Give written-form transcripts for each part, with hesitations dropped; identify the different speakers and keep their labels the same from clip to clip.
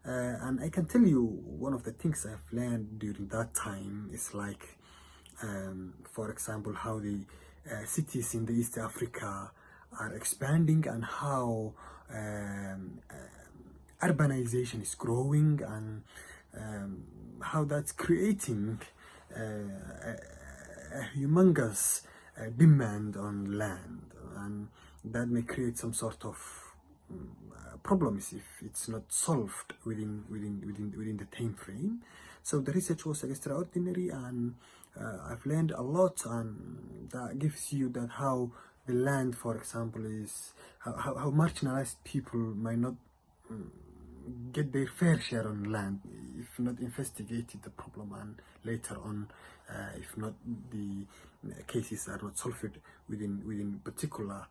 Speaker 1: And I can tell you one of the things I've learned during that time is like, for example, how the cities in the East Africa are expanding and how urbanization is growing, and how that's creating a humongous demand on land, and that may create some sort of problems if it's not solved within the time frame. So the research was extraordinary, and I've learned a lot, and that gives you that how the land, for example, is how marginalized people might not get their fair share on land if not investigated the problem, and later on if not the cases are not solved within particular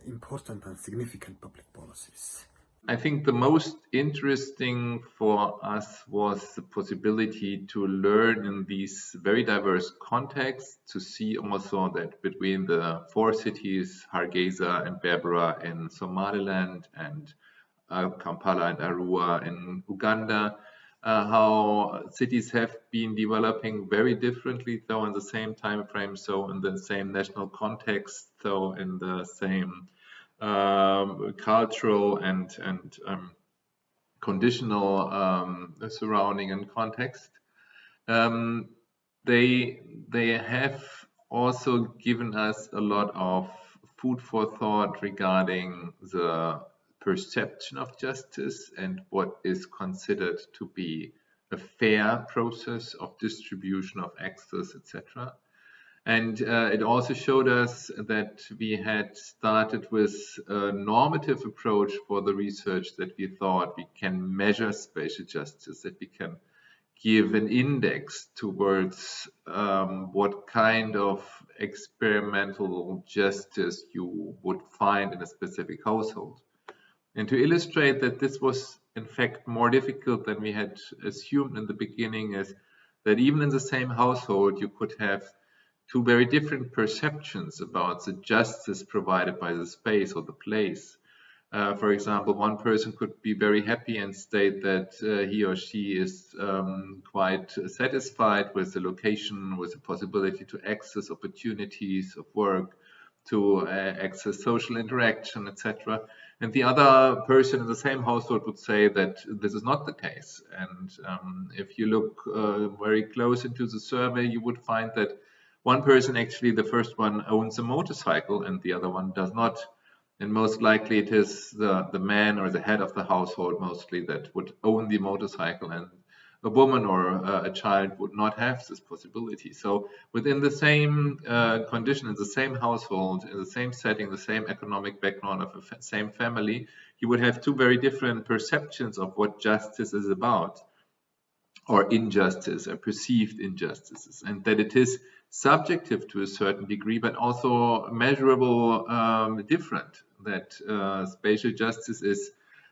Speaker 1: important and significant public policies.
Speaker 2: I think the most interesting for us was the possibility to learn in these very diverse contexts, to see also that between the four cities, Hargeysa and Berbera in Somaliland, and Kampala and Arua in Uganda, how cities have been developing very differently, though in the same time frame, so in the same national context, though in the same cultural and conditional surrounding and context. They have also given us a lot of food for thought regarding the perception of justice and what is considered to be a fair process of distribution of access, etc. And it also showed us that we had started with a normative approach for the research, that we thought we can measure spatial justice, that we can give an index towards what kind of experimental justice you would find in a specific household. And to illustrate that this was in fact more difficult than we had assumed in the beginning, is that even in the same household you could have two very different perceptions about the justice provided by the space or the place. For example, one person could be very happy and state that he or she is quite satisfied with the location, with the possibility to access opportunities of work, to access social interaction, etc. And the other person in the same household would say that this is not the case. And if you look very close into the survey, you would find that one person, actually the first one, owns a motorcycle and the other one does not. And most likely it is the man or the head of the household mostly that would own the motorcycle, and a woman or a child would not have this possibility. So within the same condition, in the same household, in the same setting, the same economic background of the same family, you would have two very different perceptions of what justice is about, or injustice, or perceived injustices, and that it is subjective to a certain degree, but also measurable different, that spatial justice is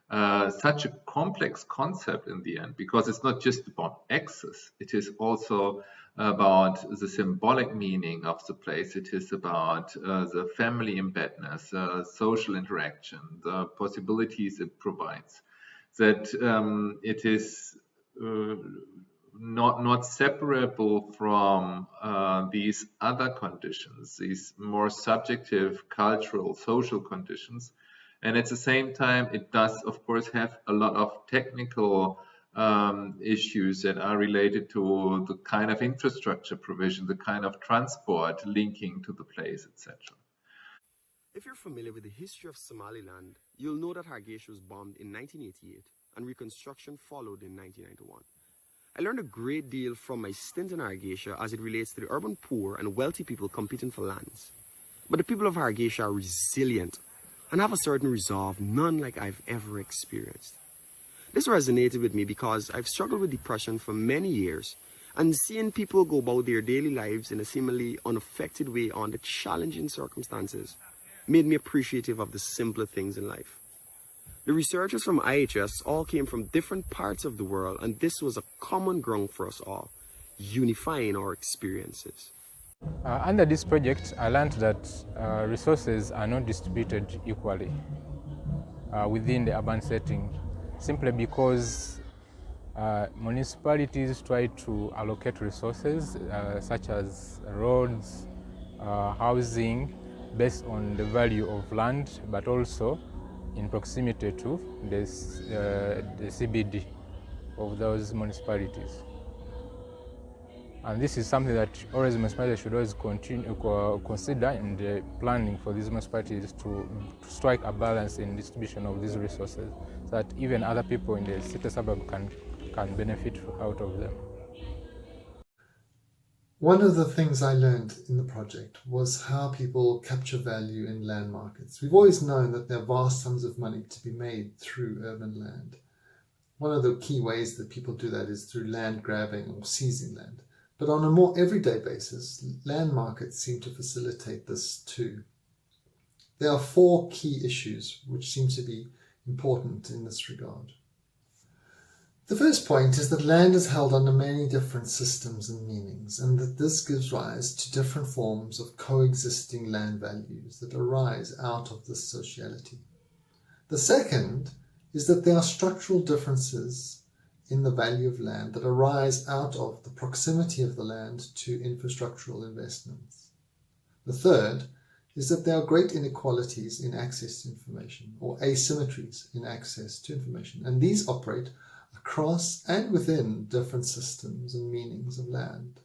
Speaker 2: such a complex concept in the end, because it's not just about access, it is also about the symbolic meaning of the place, it is about the family embeddedness, social interaction, the possibilities it provides, that it is not separable from these other conditions, these more subjective cultural, social conditions. And at the same time, it does, of course, have a lot of technical issues that are related to the kind of infrastructure provision, the kind of transport linking to the place, etc.
Speaker 3: If you're familiar with the history of Somaliland, you'll know that Hargeisa was bombed in 1988 and reconstruction followed in 1991. I learned a great deal from my stint in Hargeisa as it relates to the urban poor and wealthy people competing for lands. But the people of Hargeisa are resilient and have a certain resolve none like I've ever experienced. This resonated with me because I've struggled with depression for many years, and seeing people go about their daily lives in a seemingly unaffected way under challenging circumstances made me appreciative of the simpler things in life. The researchers from IHS all came from different parts of the world, and this was a common ground for us all, unifying our experiences.
Speaker 4: Under this project, I learned that resources are not distributed equally within the urban setting. simply because municipalities try to allocate resources such as roads, housing, based on the value of land, but also in proximity to the CBD of those municipalities. And this is something that always municipalities should always consider in the planning for these municipalities to strike a balance in distribution of these resources, so that even other people in the city suburb can benefit out of them.
Speaker 5: One of the things I learned in the project was how people capture value in land markets. We've always known that there are vast sums of money to be made through urban land. One of the key ways that people do that is through land grabbing or seizing land. But on a more everyday basis, land markets seem to facilitate this too. There are 4 key issues which seem to be important in this regard. The first point is that land is held under many different systems and meanings, and that this gives rise to different forms of coexisting land values that arise out of this sociality. The second is that there are structural differences in the value of land that arise out of the proximity of the land to infrastructural investments. The third is that there are great inequalities in access to information, or asymmetries in access to information, and these operate across and within different systems and meanings of land.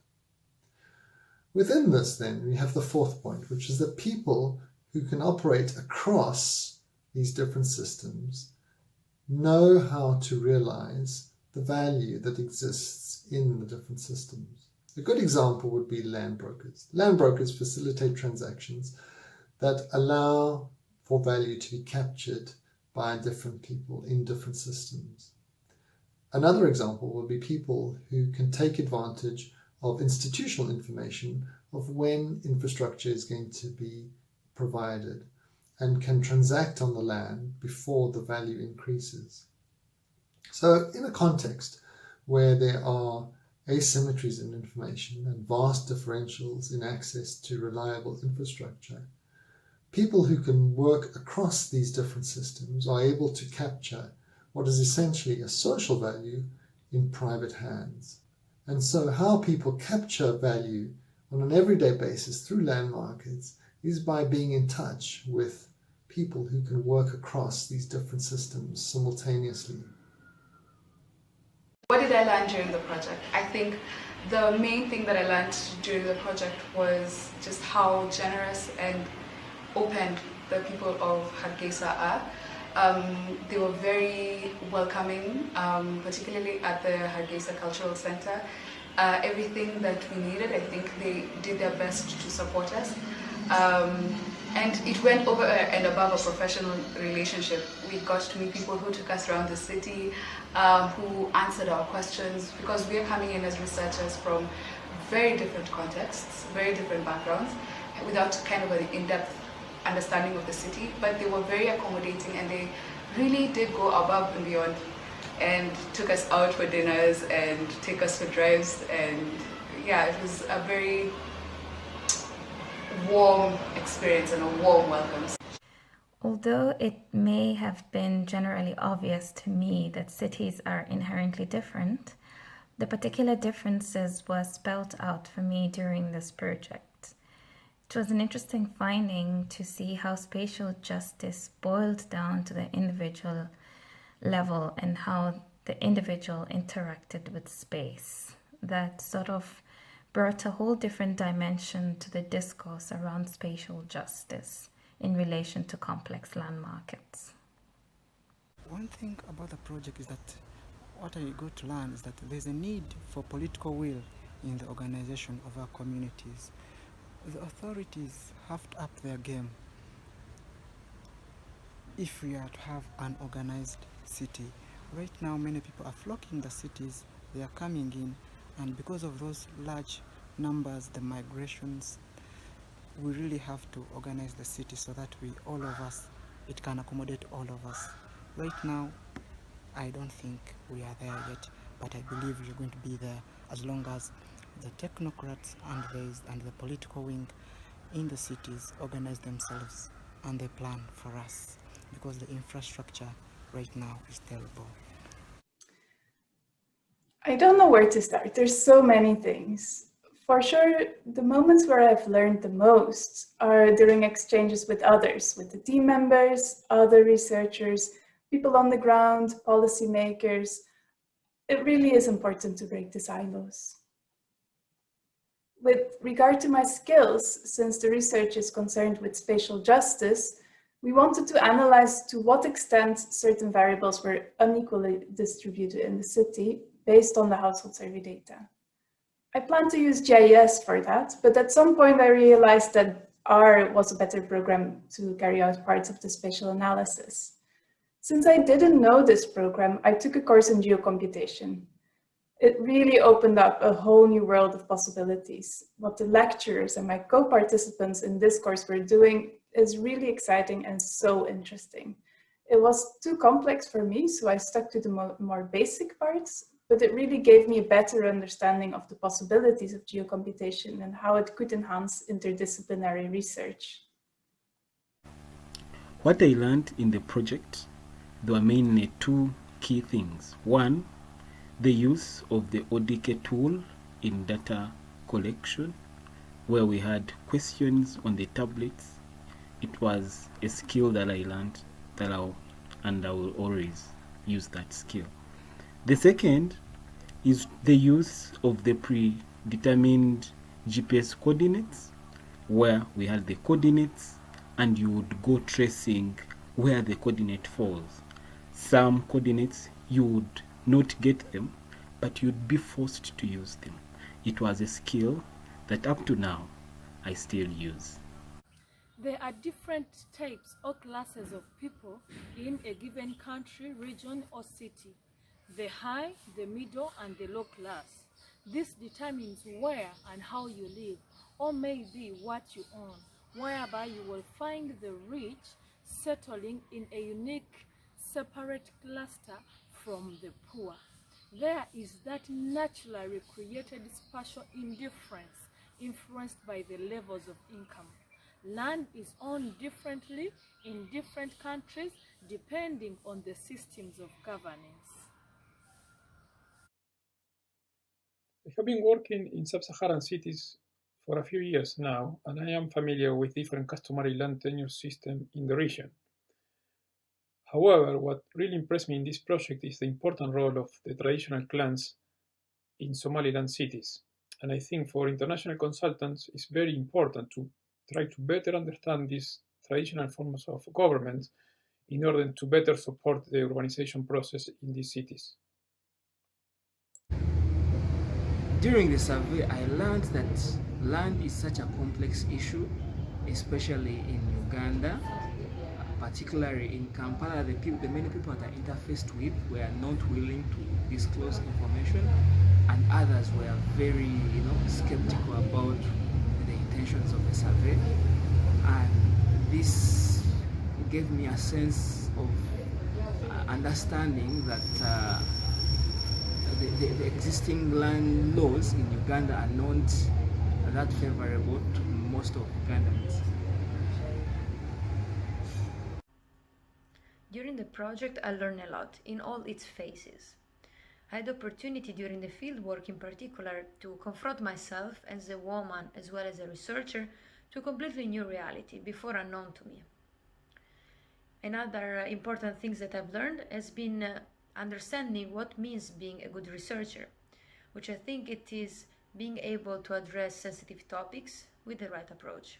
Speaker 5: Within this, then, we have the fourth point, which is that people who can operate across these different systems know how to realize the value that exists in the different systems. A good example would be land brokers. Land brokers facilitate transactions that allow for value to be captured by different people in different systems. Another example would be people who can take advantage of institutional information of when infrastructure is going to be provided and can transact on the land before the value increases. So in a context where there are asymmetries in information and vast differentials in access to reliable infrastructure, people who can work across these different systems are able to capture what is essentially a social value in private hands. And so how people capture value on an everyday basis through land markets is by being in touch with people who can work across these different systems simultaneously.
Speaker 6: What did I learn during the project? I think the main thing that I learned during the project was just how generous and open the people of Hargeysa are. They were very welcoming, particularly at the Hargeysa Cultural Center. Everything that we needed, I think they did their best to support us. And it went over and above a professional relationship. We got to meet people who took us around the city, who answered our questions, because we are coming in as researchers from very different contexts, very different backgrounds, without kind of an in-depth understanding of the city, but they were very accommodating and they really did go above and beyond and took us out for dinners and take us for drives, and yeah, it was a very warm experience and a warm welcome.
Speaker 7: Although it may have been generally obvious to me that cities are inherently different, the particular differences were spelt out for me during this project. It was an interesting finding to see how spatial justice boiled down to the individual level and how the individual interacted with space. That sort of brought a whole different dimension to the discourse around spatial justice in relation to complex land markets.
Speaker 8: One thing about the project is that what I got to learn is that there's a need for political will in the organization of our communities. The authorities have to up their game if we are to have an organized city. Right now, many people are flocking the cities, they are coming in, and because of those large numbers, the migrations, we really have to organize the city so that all of us, it can accommodate all of us. Right now, I don't think we are there yet, but I believe we're going to be there as long as the technocrats and the political wing in the cities organize themselves and they plan for us, because the infrastructure right now is terrible.
Speaker 9: I don't know where to start. There's so many things. For sure, the moments where I've learned the most are during exchanges with others, with the team members, other researchers, people on the ground, policymakers. It really is important to break the silos. With regard to my skills, since the research is concerned with spatial justice, we wanted to analyze to what extent certain variables were unequally distributed in the city based on the household survey data. I plan to use GIS for that, but at some point I realized that R was a better program to carry out parts of the spatial analysis. Since I didn't know this program, I took a course in geocomputation. It really opened up a whole new world of possibilities. What the lecturers and my co-participants in this course were doing is really exciting and so interesting. It was too complex for me, so I stuck to the more basic parts, but it really gave me a better understanding of the possibilities of geocomputation and how it could enhance interdisciplinary research.
Speaker 10: What I learned in the project, there were mainly two key things. One, the use of the ODK tool in data collection, where we had questions on the tablets. It was a skill that I learned and I will always use that skill. The second is the use of the predetermined GPS coordinates, where we had the coordinates and you would go tracing where the coordinate falls. Some coordinates you would not get them, but you'd be forced to use them. It was a skill that up to now I still use.
Speaker 11: There are different types or classes of people in a given country, region, or city. The high, the middle, and the low class. This determines where and how you live, or maybe what you own, whereby you will find the rich settling in a unique, separate cluster from the poor. There is that naturally created spatial indifference influenced by the levels of income. Land is owned differently in different countries depending on the systems of governance.
Speaker 12: I have been working in sub-Saharan cities for a few years now, and I am familiar with different customary land tenure systems in the region. However, what really impressed me in this project is the important role of the traditional clans in Somaliland cities. And I think for international consultants, it's very important to try to better understand these traditional forms of government in order to better support the urbanization process in these cities.
Speaker 10: During the survey, I learned that land is such a complex issue, especially in Uganda, particularly in Kampala. The many people that I interfaced with were not willing to disclose information, and others were very, skeptical about the intentions of the survey. And this gave me a sense of understanding that the existing land laws in Uganda are not that favorable to most of Ugandans.
Speaker 13: During the project, I learned a lot in all its phases. I had the opportunity during the fieldwork in particular to confront myself as a woman as well as a researcher to a completely new reality before unknown to me. Another important thing that I've learned has been understanding what means being a good researcher, which I think it is being able to address sensitive topics with the right approach.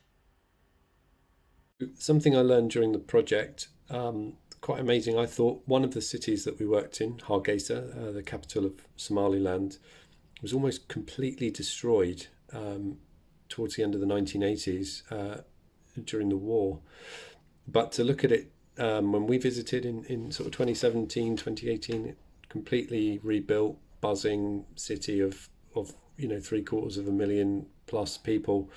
Speaker 14: Something I learned during the project, quite amazing, I thought. One of the cities that we worked in, Hargeysa, the capital of Somaliland, was almost completely destroyed towards the end of the 1980s during the war. But to look at it when we visited in sort of 2017, 2018, completely rebuilt, buzzing city of 750,000 plus people.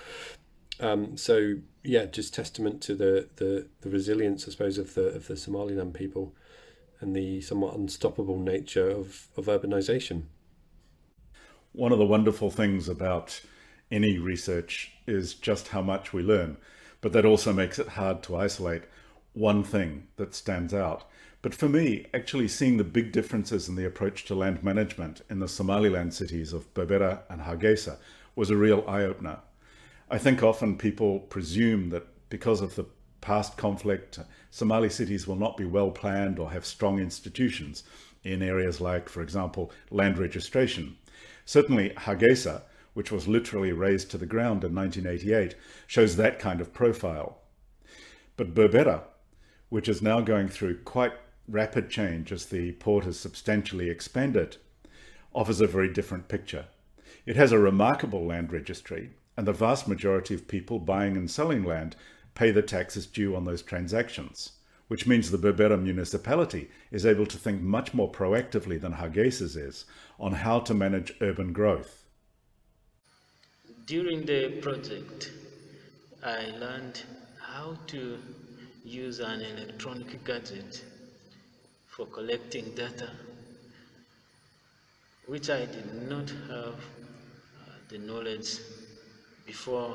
Speaker 14: So yeah, just testament to the resilience, I suppose, of the Somaliland people and the somewhat unstoppable nature of urbanization.
Speaker 15: One of the wonderful things about any research is just how much we learn, but that also makes it hard to isolate one thing that stands out. But for me, actually seeing the big differences in the approach to land management in the Somaliland cities of Berbera and Hargeysa was a real eye-opener. I think often people presume that because of the past conflict, Somali cities will not be well planned or have strong institutions in areas like, for example, land registration. Certainly Hargeysa, which was literally razed to the ground in 1988, shows that kind of profile. But Berbera, which is now going through quite rapid change as the port has substantially expanded, offers a very different picture. It has a remarkable land registry, and the vast majority of people buying and selling land pay the taxes due on those transactions, which means the Berbera municipality is able to think much more proactively than Hargeysa's is on how to manage urban growth.
Speaker 10: During the project, I learned how to use an electronic gadget for collecting data, which I did not have the knowledge before.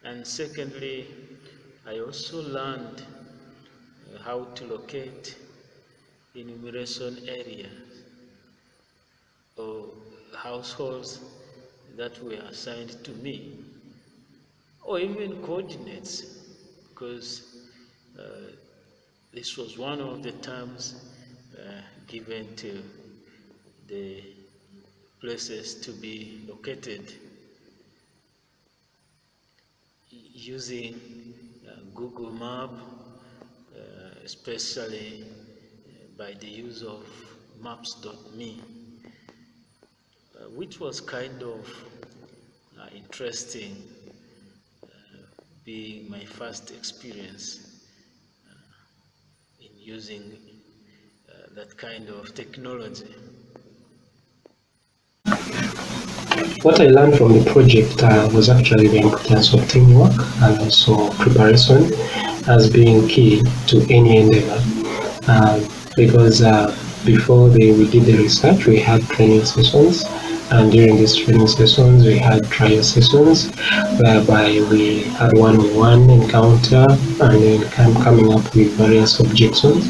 Speaker 10: And secondly, I also learned how to locate enumeration areas or households that were assigned to me, or even coordinates, because this was one of the terms given to the places to be located using Google Map, especially by the use of maps.me, which was kind of interesting, being my first experience in using that kind of technology.
Speaker 16: What I learned from the project was actually the importance of teamwork and also preparation as being key to any endeavor. Because before we did the research, we had training sessions, and during these training sessions, we had trial sessions whereby we had one-on-one encounter and then coming up with various objections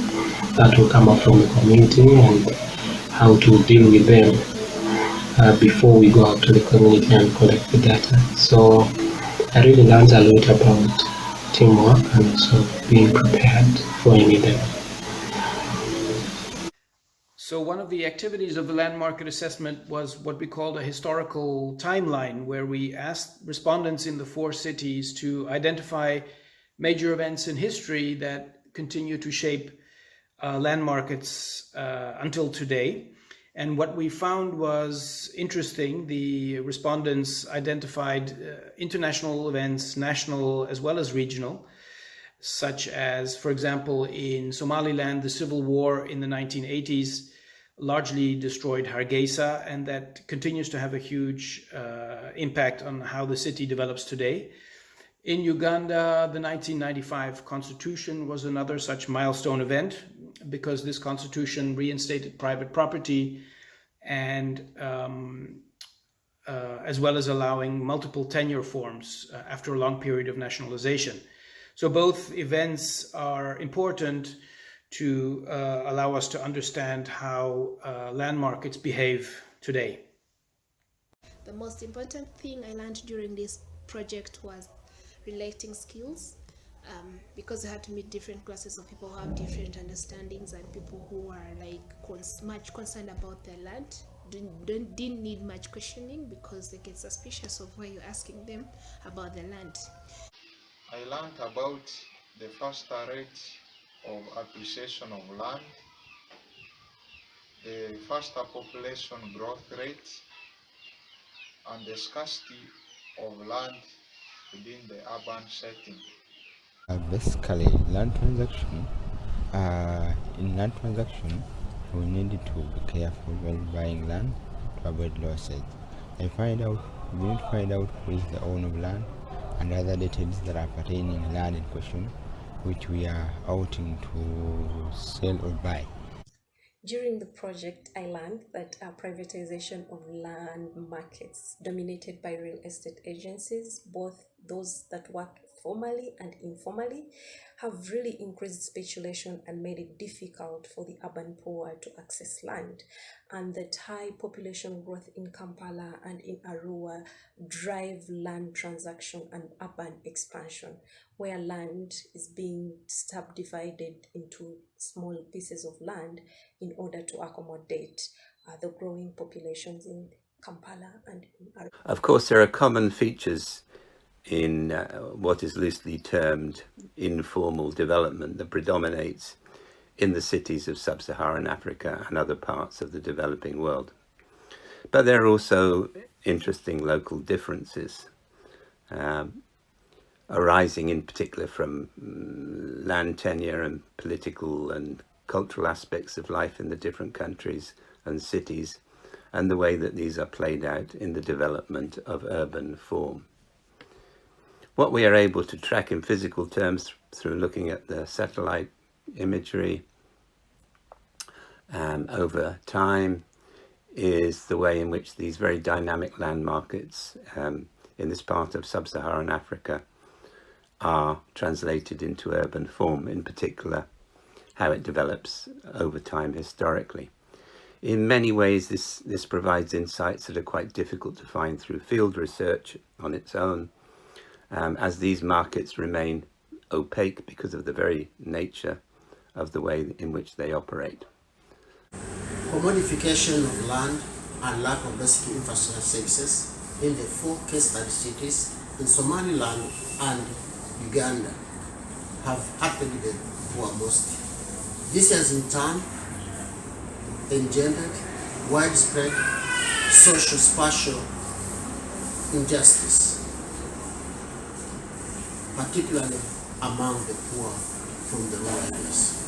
Speaker 16: that will come up from the community and how to deal with them before we go out to the community and collect the data. So I really learned a lot about teamwork and also being prepared for any endeavor.
Speaker 17: So one of the activities of the land market assessment was what we called a historical timeline, where we asked respondents in the 4 cities to identify major events in history that continue to shape land markets until today. And what we found was interesting. The respondents identified international events, national as well as regional, such as, for example, in Somaliland, the civil war in the 1980s largely destroyed Hargeysa, and that continues to have a huge impact on how the city develops today. In Uganda, the 1995 constitution was another such milestone event, because this constitution reinstated private property and as well as allowing multiple tenure forms after a long period of nationalization. So both events are important to allow us to understand how land markets behave today.
Speaker 18: The most important thing I learned during this project was relating skills, because I had to meet different classes of people who have different understandings and people who are like much concerned about their land, didn't need much questioning because they get suspicious of why you're asking them about their land.
Speaker 19: I learned about the faster rate of appreciation of land, the faster population growth rate, and the scarcity of land within the urban setting.
Speaker 20: Basically, land transaction. In land transaction, we need to be careful while buying land to avoid losses. We need to find out who is the owner of land and other details that are pertaining to land in question, which we are outing to sell or buy.
Speaker 21: During the project, I learned that privatization of land markets dominated by real estate agencies, both those that work formally and informally, have really increased speculation and made it difficult for the urban poor to access land. And that high population growth in Kampala and in Arua drive land transaction and urban expansion, where land is being subdivided into small pieces of land in order to accommodate the growing populations in Kampala and in Arua.
Speaker 1: Of course, there are common features in what is loosely termed informal development that predominates in the cities of sub-Saharan Africa and other parts of the developing world. But there are also interesting local differences arising in particular from land tenure and political and cultural aspects of life in the different countries and cities, and the way that these are played out in the development of urban form. What we are able to track in physical terms through looking at the satellite imagery over time is the way in which these very dynamic land markets in this part of sub-Saharan Africa are translated into urban form, in particular how it develops over time historically. In many ways, this provides insights that are quite difficult to find through field research on its own, as these markets remain opaque because of the very nature of the way in which they operate.
Speaker 22: Commodification of land and lack of basic infrastructure services in the 4 case study cities in Somaliland and Uganda have happened the poormost. This has in turn engendered widespread social spatial injustice, particularly among the poor from the rural areas.